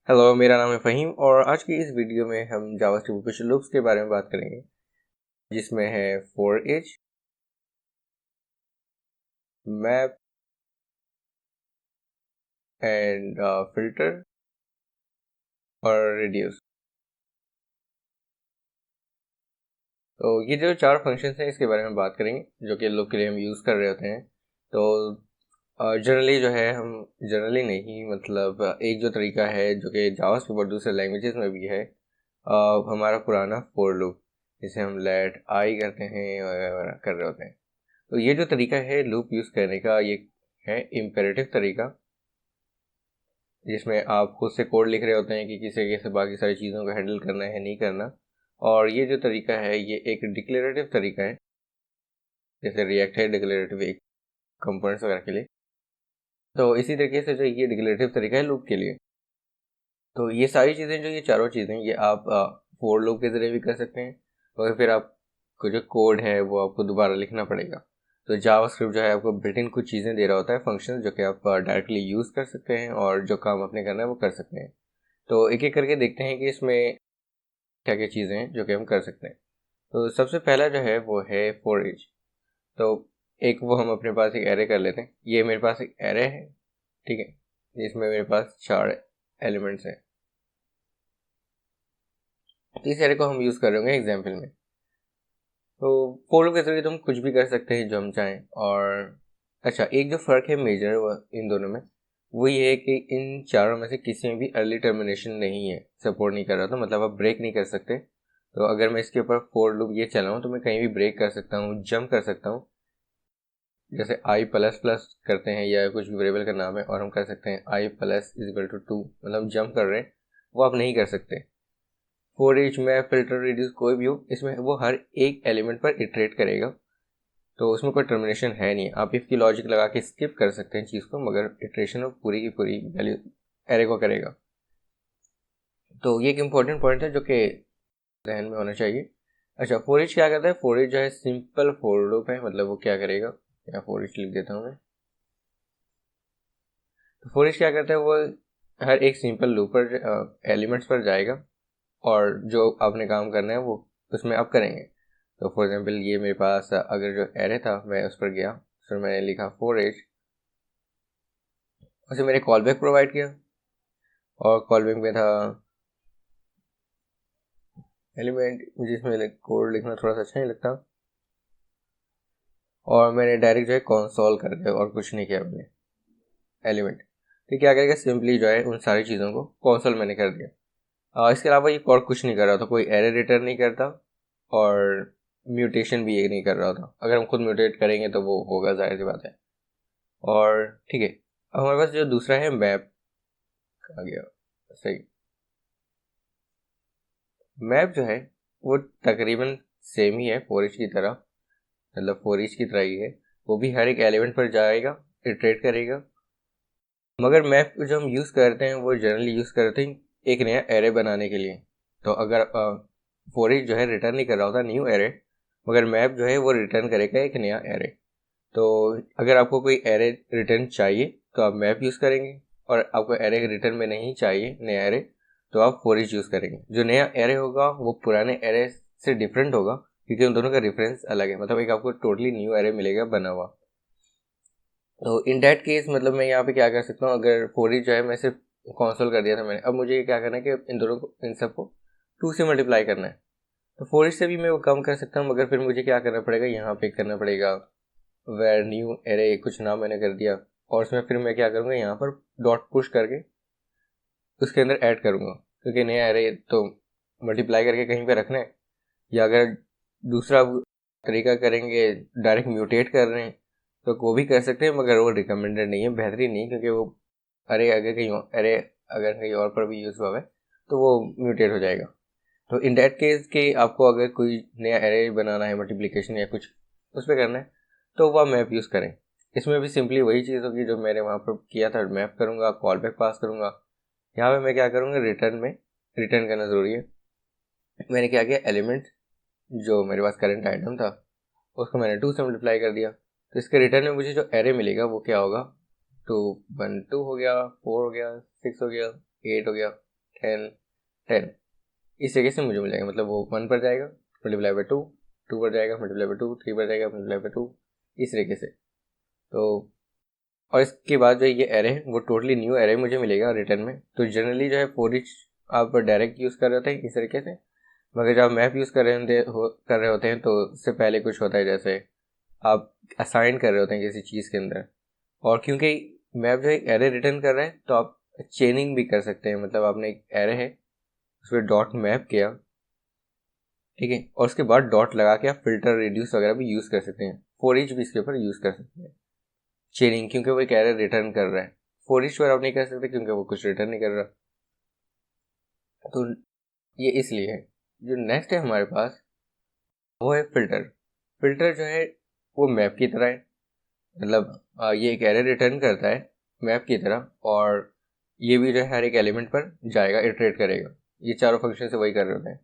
Hello, मेरा नाम है फ़हीम और आज की इस वीडियो में हम जावास्क्रिप्ट के कुछ लूप्स के बारे में बात करेंगे, जिसमें है for each, map and filter और रिड्यूस। तो ये जो 4 फंक्शंस हैं इसके बारे में बात करेंगे, जो कि लूप के लिए हम यूज़ कर रहे होते हैं। तो जनरली जो है हम जनरली नहीं मतलब एक जो तरीका है जो कि जावास्क्रिप्ट और दूसरे लैंग्वेजेस में भी है, हमारा पुराना for लूप, जिसे हम लेट आई करते हैं वगैरह कर रहे होते हैं। तो ये जो तरीका है लूप यूज़ करने का, ये है इम्पेरेटिव तरीका, जिसमें आप खुद से कोड लिख रहे होते हैं कि किसे कैसे बाकी सारी चीज़ों को हैंडल करना है नहीं करना। और ये जो तरीका है ये एक डिक्लेरेटिव तरीका है, जैसे रिएक्ट है डिक्लेरेटिव एक कंपोनेंट्स वगैरह के लिए। तो इसी तरीके से जो ये डिक्लेरेटिव तरीका है लूप के लिए, तो ये सारी चीज़ें जो ये चारों चीज़ें ये आप फोर लूप के ज़रिए भी कर सकते हैं, और फिर आपको जो कोड है वो आपको दोबारा लिखना पड़ेगा। तो जावास्क्रिप्ट जो है आपको बिल्ट इन कुछ चीज़ें दे रहा होता है, फंक्शन जो कि आप डायरेक्टली यूज़ कर सकते हैं और जो काम आपने करना है वो कर सकते हैं। तो एक एक करके देखते हैं कि इसमें क्या क्या चीज़ें हैं जो कि हम कर सकते हैं। तो सबसे पहला जो है वो है फॉर ईच। तो एक वो हम अपने पास एक एरे कर लेते हैं। ये मेरे पास एक एरे है, ठीक है, जिसमें मेरे पास 4 एलिमेंट्स हैं। तो इस एरे को हम यूज़ कर रहे होंगे एग्जाम्पल में। तो फॉर लूप के जरिए तो हम कुछ भी कर सकते हैं जो हम चाहें। और अच्छा, एक जो फ़र्क है मेजर इन दोनों में, वो ये है कि इन चारों में से किसी में भी अर्ली टर्मिनेशन नहीं है, सपोर्ट नहीं कर रहा, तो मतलब आप ब्रेक नहीं कर सकते। तो अगर मैं इसके ऊपर फॉर लूप ये चलाऊँ तो मैं कहीं भी ब्रेक कर सकता हूँ, जंप कर सकता हूँ। जैसे आई प्लस प्लस करते हैं या कुछ भी वेरिएबल का नाम है और हम कर सकते हैं आई प्लस इज इक्वल टू 2, मतलब जंप कर रहे हैं, वो आप नहीं कर सकते। फॉर ईच में फिल्टर रिड्यूस कोई भी हो, इसमें वो हर एक एलिमेंट पर इटरेट करेगा, तो उसमें कोई टर्मिनेशन है नहीं। आप इफ की लॉजिक लगा के स्किप कर सकते हैं चीज़ को, मगर इटरेशन वो पूरी की पूरी वैल्यू एरे को करेगा। तो ये एक इम्पॉर्टेंट पॉइंट है जो कि ध्यान में होना चाहिए। अच्छा, फॉर ईच क्या करता है? फॉर ईच जो है सिंपल फॉर लूप है, मतलब वो क्या करेगा, या फॉर ईच लिख देता हूँ मैं। तो फॉर ईच क्या करता है, वो हर एक सिंपल लूप पर एलिमेंट्स पर जाएगा और जो आपने काम करना है वो उसमें आप करेंगे। तो फॉर एग्जांपल ये मेरे पास अगर जो एरे था मैं उस पर गया, फिर मैंने लिखा फॉर ईच, उसे मैंने कॉल बैक प्रोवाइड किया, और कॉल बैक में था एलिमेंट, जिसमें कोड लिखना थोड़ा सा अच्छा नहीं लगता, और मैंने डायरेक्ट जो है कंसोल कर दिया और कुछ नहीं किया मैंने एलिमेंट। तो क्या करेगा, सिंपली जो है उन सारी चीज़ों को कंसोल मैंने कर दिया। इसके अलावा ये और कुछ नहीं कर रहा था, कोई एरर रिटर्न नहीं करता और म्यूटेशन भी ये नहीं कर रहा था। अगर हम खुद म्यूटेट करेंगे तो वो होगा, जाहिर सी बात है। और ठीक है, अब हमारे पास जो दूसरा है मैप आ गया। सही, मैप जो है वो तकरीबन सेम ही है फॉर ईच की तरह, मतलब फॉर ईच की तरह ही है। वो भी हर एक एलिमेंट पर जाएगा, इटरेट करेगा, मगर मैप जो हम यूज़ करते हैं वो जनरली यूज़ करते हैं एक नया एरे बनाने के लिए। तो अगर फॉर ईच जो है रिटर्न नहीं कर रहा होता न्यू एरे, मगर मैप जो है वो रिटर्न करेगा एक नया एरे। तो अगर आपको कोई एरे रिटर्न चाहिए तो आप मैप यूज़ करेंगे, और आपको एरे रिटर्न में नहीं चाहिए नया एरे, तो आप फॉर ईच यूज़ करेंगे। जो नया एरे होगा वो पुराने एरे से डिफरेंट होगा, क्योंकि उन दोनों का रेफरेंस अलग है, मतलब एक आपको टोटली न्यू एरे मिलेगा बना हुआ। तो इन डैट केस मतलब मैं यहाँ पे क्या कर सकता हूँ, अगर फोर ईच जो है मैं सिर्फ कंसोल कर दिया था मैंने, अब मुझे क्या करना है कि इन दोनों को, इन सबको 2 से मल्टीप्लाई करना है। तो फोर ईच से भी मैं वो कम कर सकता हूँ, मगर फिर मुझे क्या करना पड़ेगा, यहाँ पे करना पड़ेगा वेर न्यू एरे, कुछ नाम मैंने कर दिया, और उसमें फिर मैं क्या करूँगा, यहाँ पर डॉट पुश करके उसके अंदर ऐड करूँगा, क्योंकि नया एरे तो मल्टीप्लाई करके कहीं पे रखना है। या अगर दूसरा तरीका करेंगे, डायरेक्ट म्यूटेट कर रहे हैं, तो वो भी कर सकते हैं, मगर वो रिकमेंडेड नहीं है, बेहतरीन नहीं, क्योंकि वो अरे अगर कहीं और पर भी यूज़ हुआ है तो वो म्यूटेट हो जाएगा। तो इन दैट केस के आपको अगर कोई नया एरे बनाना है, मल्टीप्लिकेशन या कुछ उस पर करना है, तो वह मैप यूज़ करें। इसमें भी सिंपली वही चीज़ होगी जो मैंने वहाँ पर किया था, मैप करूँगा, कॉल बैक पास करूँगा। यहाँ पे मैं क्या करूँगा, रिटर्न करना ज़रूरी है। मैंने क्या किया, एलिमेंट जो मेरे पास करंट आइटम था उसको मैंने 2 से मल्टीप्लाई कर दिया, तो इसके रिटर्न में मुझे जो एरे मिलेगा वो क्या होगा, 2 1 2 हो गया, 4 हो गया, 6 हो गया, 8 हो गया, 10 10 इस तरीके से मुझे मिल जाएगा। मतलब वो 1 पर जाएगा, मल्टीप्लाई बाई 2, 2 पर जाएगा, मल्टीप्लाई बाई 2, 3 पर जाएगा, मल्टीप्लाई बाई 2, इस तरीके से। तो और इसके बाद जो ये एरे है वो टोटली न्यू एरे मुझे मिलेगा रिटर्न में। तो जनरली जो है फॉर ईच आप डायरेक्ट यूज़ कर रहे होते हैं इस तरीके से, मगर जब आप मैप यूज़ कर रहे होते हैं तो उससे पहले कुछ होता है, जैसे आप असाइन कर रहे होते हैं किसी चीज़ के अंदर। और क्योंकि मैप जो एक एरे रिटर्न कर रहा है तो आप चेनिंग भी कर सकते हैं। मतलब आपने एक एरे है उस पर डॉट मैप किया, ठीक है, और उसके बाद डॉट लगा के आप फिल्टर रेड्यूस वगैरह भी यूज़ कर सकते हैं। फॉर ईच भी इसके ऊपर यूज़ कर सकते हैं चेनिंग, क्योंकि वो एक एरे रिटर्न कर रहा है। फॉर ईच पर आप नहीं कर सकते क्योंकि वो कुछ रिटर्न नहीं कर रहा। तो ये इसलिए है। जो नेक्स्ट है हमारे पास वो है फिल्टर। फिल्टर जो है वो मैप की तरह है। मतलब ये एक एरे रिटर्न करता है मैप की तरह, और ये भी जो है हर एक एलिमेंट पर जाएगा, इटरेट करेगा। ये चारों फंक्शन से वही कर रहे होते हैं।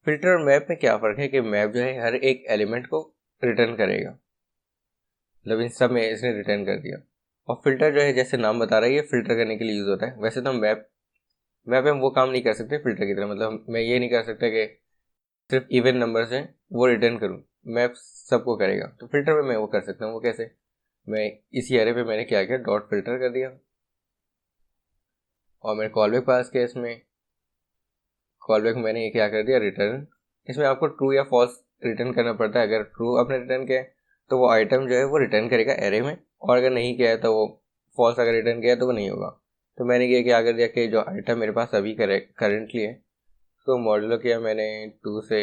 फिल्टर और मैप में क्या फ़र्क है कि मैप जो है हर एक एलिमेंट को रिटर्न करेगा, मतलब इन सब में इसने रिटर्न कर दिया। और फिल्टर जो है जैसे नाम बता रहा है ये फिल्टर करने के लिए यूज़ होता है। वैसे तो मैप में हम वो काम नहीं कर सकते फिल्टर की तरह। मतलब मैं ये नहीं कर सकता कि सिर्फ इवन नंबर्स हैं वो रिटर्न करूँ, मैप सबको करेगा। तो फिल्टर में मैं वो कर सकता हूँ। वो कैसे? मैं इसी एरे पे मैंने क्या किया, डॉट फिल्टर कर दिया, और मैंने कॉलबैक पास किया। इसमें कॉलबैक मैंने ये क्या कर दिया, रिटर्न। इसमें आपको ट्रू या फॉल्स रिटर्न करना पड़ता है। अगर ट्रू आपने रिटर्न किया तो वो आइटम जो है वो रिटर्न करेगा एरे में, और अगर नहीं किया है तो वो फॉल्स अगर रिटर्न किया तो वो नहीं होगा। तो मैंने ये क्या कर दिया कि जो आइटम मेरे पास अभी करेंटली है उसको मॉड्यूलो किया मैंने 2 से।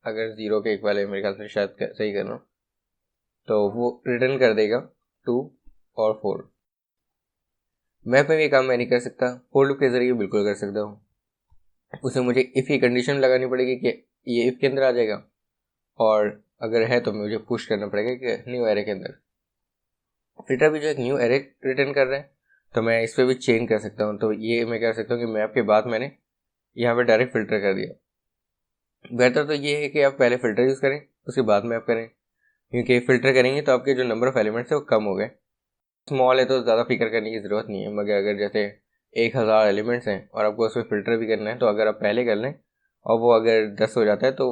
अगर 0 के इक्वल है मेरे ख्याल से, शायद सही कर रहा हूँ, तो वो रिटर्न कर देगा 2 और 4। मैप में भी काम मैं नहीं कर सकता, फोर लूप के जरिए बिल्कुल कर सकता हूँ। उसे मुझे इफ़ की कंडीशन लगानी पड़ेगी कि ये इफ़ के अंदर आ जाएगा, और अगर है तो मुझे पुश करना पड़ेगा कि न्यू एरे के अंदर। फिल्टर भी जो एक न्यू एरे रिटर्न कर रहा है तो मैं इस पर भी चेंज कर सकता हूँ। तो ये मैं कर सकता हूँ कि मैप के बाद मैंने यहाँ पे डायरेक्ट फिल्टर कर दिया। बेहतर तो ये है कि आप पहले फिल्टर यूज़ करें उसके बाद मैप करें, क्योंकि फिल्टर करेंगे तो आपके जो नंबर ऑफ एलिमेंट्स है वो कम हो गए। स्मॉल है तो ज़्यादा फिक्र करने की ज़रूरत नहीं है, मगर अगर जैसे 1000 एलिमेंट्स हैं और आपको उसमें फ़िल्टर भी करना है तो अगर आप पहले कर लें और वो अगर 10 हो जाता है तो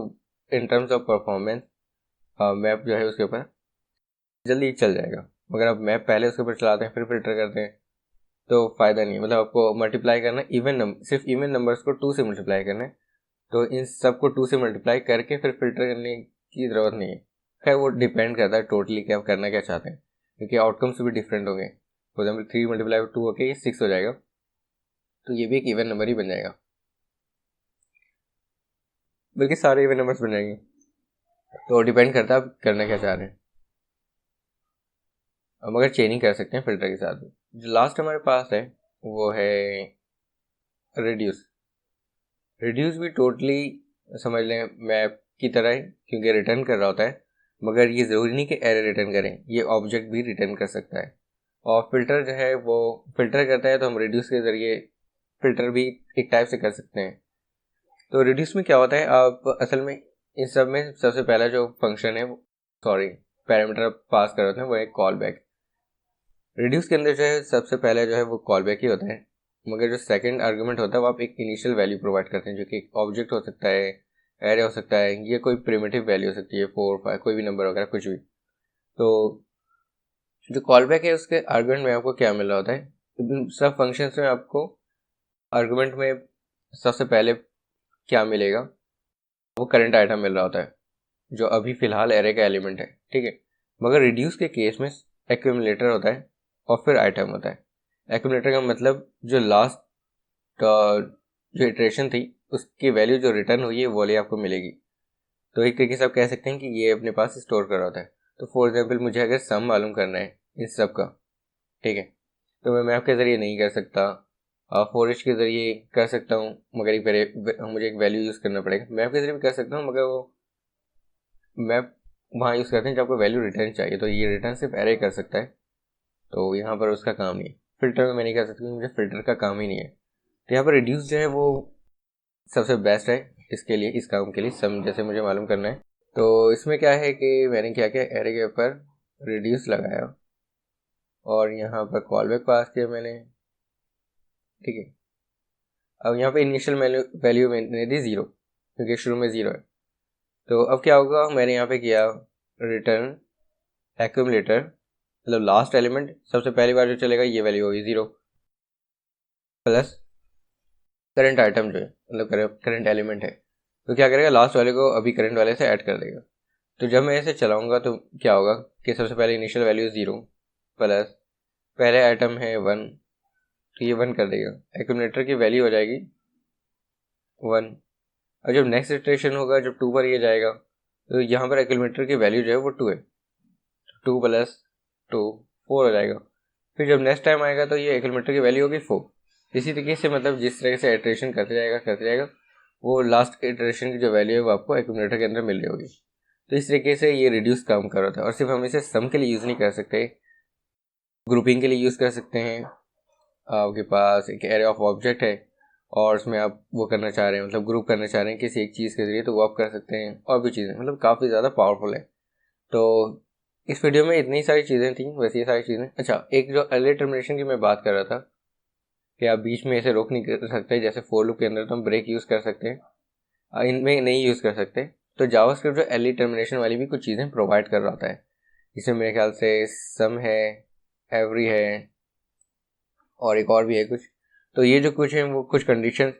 in terms of performance map जो है उसके ऊपर जल्दी चल जाएगा। मगर आप मैप पहले उसके ऊपर चलाते हैं फिर फिल्टर करते हैं तो फ़ायदा नहीं है। मतलब आपको मल्टीप्लाई करना है सिर्फ इवन नंबर्स को 2 से मल्टीप्लाई करना है, तो इन सब को 2 से मल्टीप्लाई करके फिर फिल्टर करने की ज़रूरत नहीं है। खैर वो डिपेंड करता है टोटली कि आप करना क्या चाहते हैं, क्योंकि आउटकम्स भी डिफरेंट होंगे। फॉर एग्जाम्पल 3 मल्टीप्लाई 2 होके ये 6 हो जाएगा, तो ये भी एक इवन नंबर ही बन जाएगा, बल्कि सारे इवन नंबर्स बन जाएंगे। तो डिपेंड करता है आप करना क्या चाह रहे हैं। अब मगर चेंजिंग कर सकते हैं फिल्टर के साथ भी। जो लास्ट हमारे पास है वो है रिड्यूस। रिड्यूस भी टोटली समझ लें मैप की तरह है, क्योंकि रिटर्न कर रहा होता है, मगर ये ज़रूरी नहीं कि एरे रिटर्न करें, ये ऑब्जेक्ट भी रिटर्न कर सकता है। और फिल्टर जो है वो फिल्टर करता है तो हम रिड्यूस के ज़रिए फिल्टर भी एक टाइप से कर सकते हैं। तो रिड्यूस में क्या होता है, आप असल में इन सब में सबसे पहला जो फंक्शन है, सॉरी पैरामीटर पास कर रहे हैं, वो है कॉल बैक। रिड्यूस के अंदर जो है सबसे पहले जो है वो कॉल बैक ही होता है, मगर जो सेकंड आर्गुमेंट होता है वो आप एक इनिशियल वैल्यू प्रोवाइड करते हैं, जो कि एक ऑब्जेक्ट हो सकता है, एरे हो सकता है, ये कोई प्रिमिटिव वैल्यू हो सकती है, 4 5 कोई भी नंबर वगैरह कुछ भी। तो जो कॉल बैक है उसके आर्गुमेंट में आपको क्या मिल रहा होता है, सब फंक्शंस में आपको आर्गुमेंट में सबसे पहले क्या मिलेगा, वो करंट आइटम मिल रहा होता है जो अभी फिलहाल एरे का एलिमेंट है, ठीक है। मगर रिड्यूस के केस में एक्यूमुलेटर होता है और फिर आइटम होता है। एक्यूमुलेटर का मतलब जो लास्ट जो इटरेशन थी उसकी वैल्यू जो रिटर्न हुई है वो वाली आपको मिलेगी। तो एक तरीके से आप कह सकते हैं कि ये अपने पास स्टोर कर रहा होता है। तो फॉर एग्जाम्पल मुझे अगर सम मालूम करना है इन सब का, ठीक है, तो मैं मैप के ज़रिए नहीं कर सकता, फॉर ईच के ज़रिए कर सकता हूँ, मगर मुझे एक वैल्यू यूज़ करना पड़ेगा। मैप के ज़रिए भी कर सकता हूँ, मगर वो मैप वहाँ यूज़ करते हैं जब आपको वैल्यू रिटर्न चाहिए, तो ये रिटर्न सिर्फ एरे कर सकता है, तो यहाँ पर उसका काम नहीं है। फिल्टर में मैं नहीं कर सकती, मुझे फिल्टर का काम ही नहीं है। तो यहाँ पर रिड्यूस जो है वो सबसे बेस्ट है इसके लिए, इस काम के लिए, सम जैसे मुझे मालूम करना है। तो इसमें क्या है कि मैंने क्या किया, एरे के ऊपर रिड्यूस लगाया और यहाँ पर कॉल बैक पास किया मैंने। ठीक है। अब यहाँ पे इनिशियल वैल्यू मैंने दी 0 क्योंकि शुरू में 0 है। तो अब क्या होगा, मैंने यहाँ पे किया रिटर्न एक्यूमुलेटर, मतलब लास्ट एलिमेंट सबसे पहली बार जो चलेगा ये वैल्यू होगी 0 प्लस करंट आइटम जो है मतलब करंट एलिमेंट है, तो क्या करेगा लास्ट वाले को अभी करंट वाले से ऐड कर देगा। तो जब मैं इसे चलाऊंगा तो क्या होगा कि सबसे पहले इनिशियल वैल्यू 0 प्लस पहले आइटम है 1, तो ये 1 कर देगा, एक्यूमुलेटर की वैल्यू हो जाएगी 1। और जब नेक्स्ट इटरेशन होगा, जब 2 पर ये जाएगा, तो यहाँ पर एक्यूमुलेटर की वैल्यू जो है वो 2 है, 2 प्लस 2 4 हो जाएगा। फिर जब नेक्स्ट टाइम आएगा तो ये एक्यूमुलेटर की वैल्यू होगी 4। इसी तरीके से मतलब जिस तरह से इटरेशन करते जाएगा वो लास्ट इटरेशन की जो वैल्यू है वो आपको एक्यूमुलेटर के अंदर मिल रही होगी। तो इस तरीके से ये रिड्यूस काम कर रहा था। और सिर्फ हम इसे सम के लिए यूज़ नहीं कर सकते, ग्रुपिंग के लिए यूज़ कर सकते हैं। आपके पास एक एरे ऑफ ऑब्जेक्ट है और उसमें आप वो करना चाह रहे हैं, मतलब ग्रुप करना चाह रहे हैं किसी एक चीज़ के जरिए, तो वो आप कर सकते हैं। और भी चीज़ें मतलब काफ़ी ज़्यादा पावरफुल है। तो इस वीडियो में इतनी सारी चीज़ें थी, वैसे ये सारी चीज़ें। अच्छा, एक जो अर्ली टर्मिनेशन की मैं बात कर रहा था कि आप बीच में इसे रोक नहीं कर सकते, जैसे फोर लूप के अंदर तो हम ब्रेक यूज़ कर सकते हैं, इनमें नहीं यूज़ कर सकते। तो जावास्क्रिप्ट जो अर्ली टर्मिनेशन वाली भी कुछ चीज़ें प्रोवाइड कर रहा होता है, इसमें मेरे ख्याल से सम है, एवरी है और एक और भी है कुछ। तो ये जो कुछ है वो कुछ कंडीशन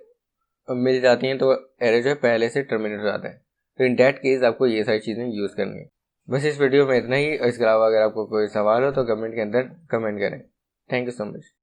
मिल जाती हैं तो एरे जो है पहले से टर्मिनेट हो जाता है। तो इन डैट केस आपको ये सारी चीज़ें यूज़ करनी है। बस इस वीडियो में इतना ही। इसके अलावा अगर आपको कोई सवाल हो तो कमेंट के अंदर कमेंट करें। Thank you so much.